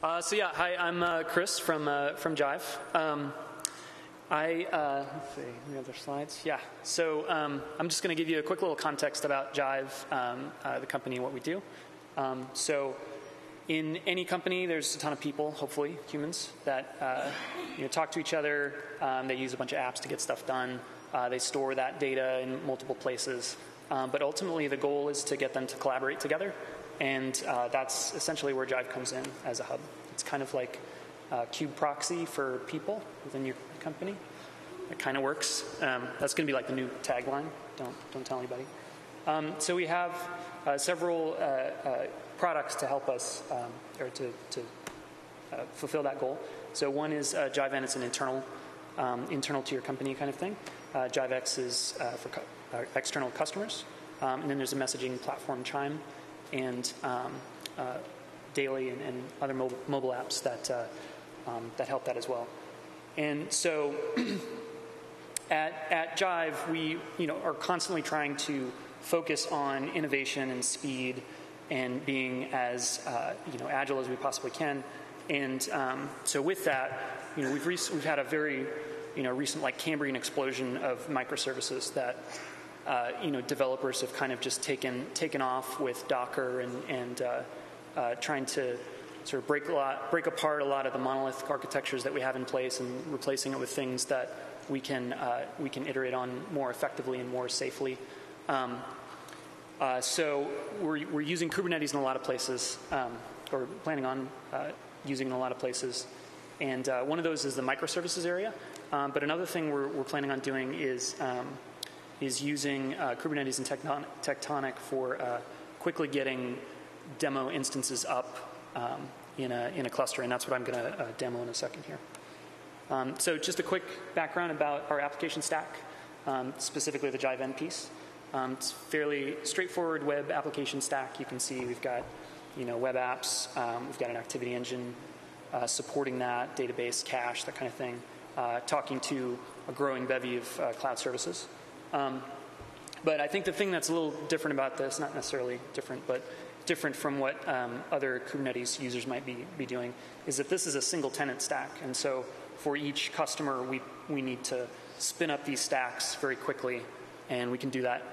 So yeah, hi, I'm Chris from Jive. Let's see, any other slides? Yeah, so I'm just going to give you a quick little context about Jive, the company, and what we do. So in any company, there's a ton of people, hopefully humans, that talk to each other. They use a bunch of apps to get stuff done. They store that data in multiple places. But ultimately, the goal is to get them to collaborate together. And that's essentially where Jive comes in as a hub. It's kind of like a kube proxy for people within your company. It kind of works. That's going to be like the new tagline. Don't tell anybody. So we have several products to help us or to fulfill that goal. So one is Jive N. It's an internal to your company kind of thing. Jive X is for external customers. And then there's a messaging platform, Chime, and Daily and other mobile apps that help that as well. And so at Jive, we are constantly trying to focus on innovation and speed and being as agile as we possibly can. And so with that, we've had a very recent like Cambrian explosion of microservices that developers have kind of just taken off with Docker and trying to sort of break apart a lot of the monolithic architectures that we have in place and replacing it with things that we can iterate on more effectively and more safely. So we're using Kubernetes in a lot of places, or planning on using in a lot of places. And one of those is the microservices area. But another thing we're planning on doing is using Kubernetes and Tectonic for quickly getting demo instances up in a cluster, and that's what I'm going to demo in a second here. So just a quick background about our application stack, specifically the Jive N piece. It's fairly straightforward web application stack. You can see we've got web apps, we've got an activity engine supporting that, database, cache, that kind of thing, talking to a growing bevy of cloud services. But I think the thing that's a little different about this, not necessarily different, but different from what other Kubernetes users might be doing, is that this is a single tenant stack. And so for each customer, we need to spin up these stacks very quickly, and we can do that.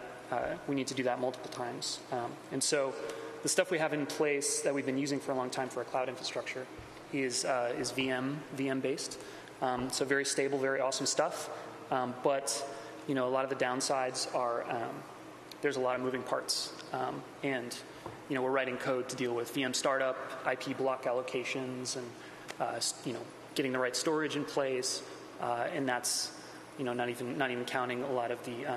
We need to do that multiple times. And so the stuff we have in place that we've been using for a long time for our cloud infrastructure is VM based. So very stable, very awesome stuff. But a lot of the downsides are there's a lot of moving parts, and we're writing code to deal with VM startup, IP block allocations, and getting the right storage in place, and that's not even counting a lot of the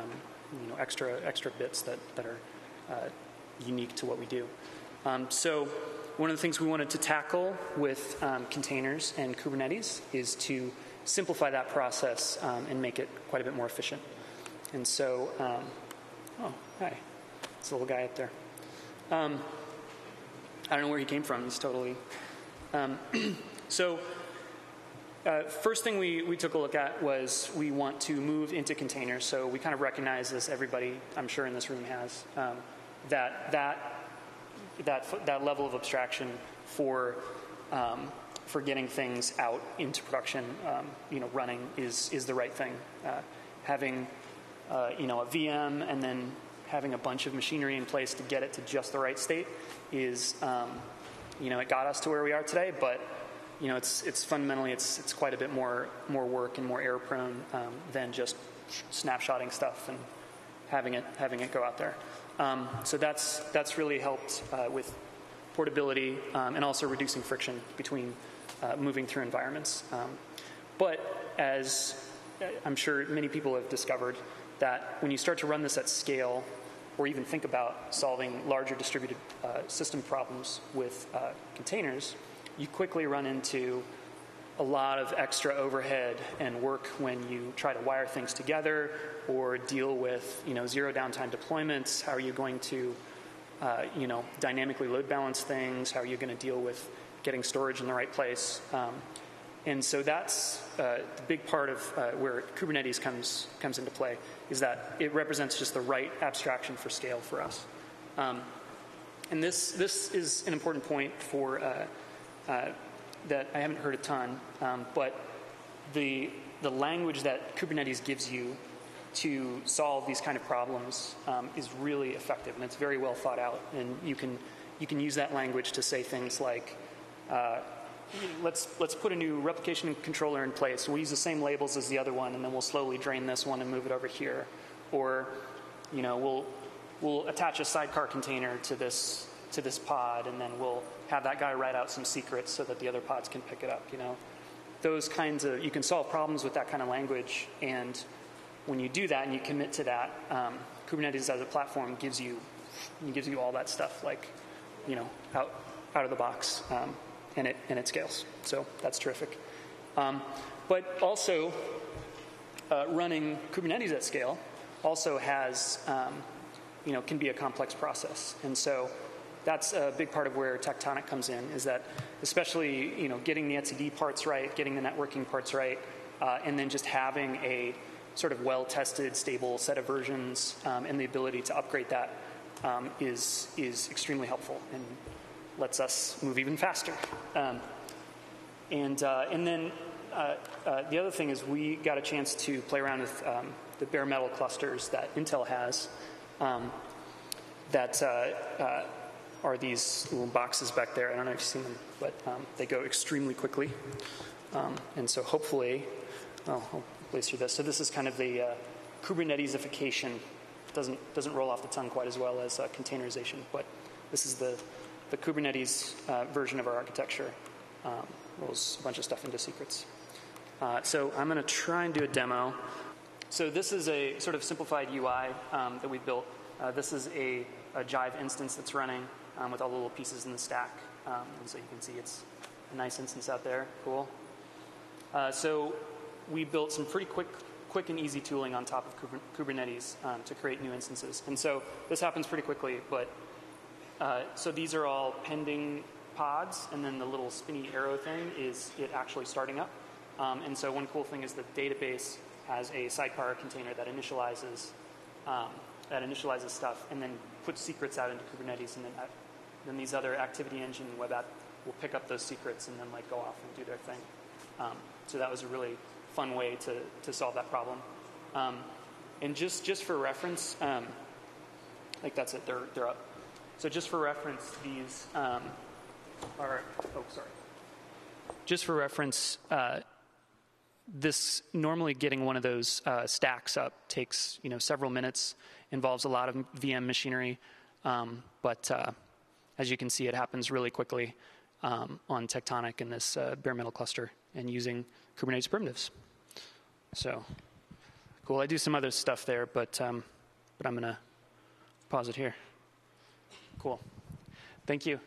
extra bits that are unique to what we do. So one of the things we wanted to tackle with containers and Kubernetes is to simplify that process and make it quite a bit more efficient. And so, oh, hi. It's a little guy up there. I don't know where he came from. He's totally... First thing we took a look at was we want to move into containers. So we kind of recognize, as everybody I'm sure in this room has, that level of abstraction for getting things out into production, running is the right thing. Having a VM and then having a bunch of machinery in place to get it to just the right state is, it got us to where we are today. But it's fundamentally it's quite a bit more work and more error prone than just snapshotting stuff and having it go out there. So that's really helped with portability and also reducing friction between moving through environments. But as I'm sure many people have discovered, that when you start to run this at scale, or even think about solving larger distributed system problems with containers, you quickly run into a lot of extra overhead and work when you try to wire things together or deal with zero downtime deployments. How are you going to dynamically load balance things? How are you going to deal with getting storage in the right place? And so that's the big part of where Kubernetes comes into play, is that it represents just the right abstraction for scale for us. And this is an important point for that I haven't heard a ton, but the language that Kubernetes gives you to solve these kind of problems is really effective, and it's very well thought out. And you can use that language to say things like, let's put a new replication controller in place. We'll use the same labels as the other one, and then we'll slowly drain this one and move it over here. Or, we'll attach a sidecar container to this pod, and then we'll have that guy write out some secrets so that the other pods can pick it up. Those kinds of, you can solve problems with that kind of language, and when you do that and you commit to that, Kubernetes as a platform gives you all that stuff, like, out of the box, and it scales. So that's terrific. But also, running Kubernetes at scale also has, can be a complex process, and so that's a big part of where Tectonic comes in, is that especially, getting the etcd parts right, getting the networking parts right, and then just having a sort of well-tested, stable set of versions, and the ability to upgrade that is extremely helpful and lets us move even faster. And then the other thing is we got a chance to play around with the bare metal clusters that Intel has that are these little boxes back there. I don't know if you've seen them, but they go extremely quickly. And so hopefully, I'll blaze through this. So this is kind of the Kubernetesification. Doesn't roll off the tongue quite as well as containerization, but this is the Kubernetes version of our architecture. Rolls a bunch of stuff into secrets. So I'm going to try and do a demo. So this is a sort of simplified UI that we built. This is a Jive instance that's running with all the little pieces in the stack. And so you can see it's a nice instance out there. Cool. So we built some pretty quick and easy tooling on top of Kubernetes to create new instances. And so this happens pretty quickly, but so these are all pending pods, and then the little spinny arrow thing is it actually starting up. And so one cool thing is the database has a sidecar container that initializes stuff and then puts secrets out into Kubernetes, and then these other activity engine web app will pick up those secrets and then go off and do their thing. So that was a really fun way to solve that problem. And just for reference, that's it. They're up. So just for reference, these are. Oh, sorry. Just for reference, this normally getting one of those stacks up takes several minutes, involves a lot of VM machinery, but as you can see, it happens really quickly on Tectonic in this bare metal cluster and using Kubernetes primitives. So cool. I do some other stuff there, but I'm going to pause it here. Cool. Thank you.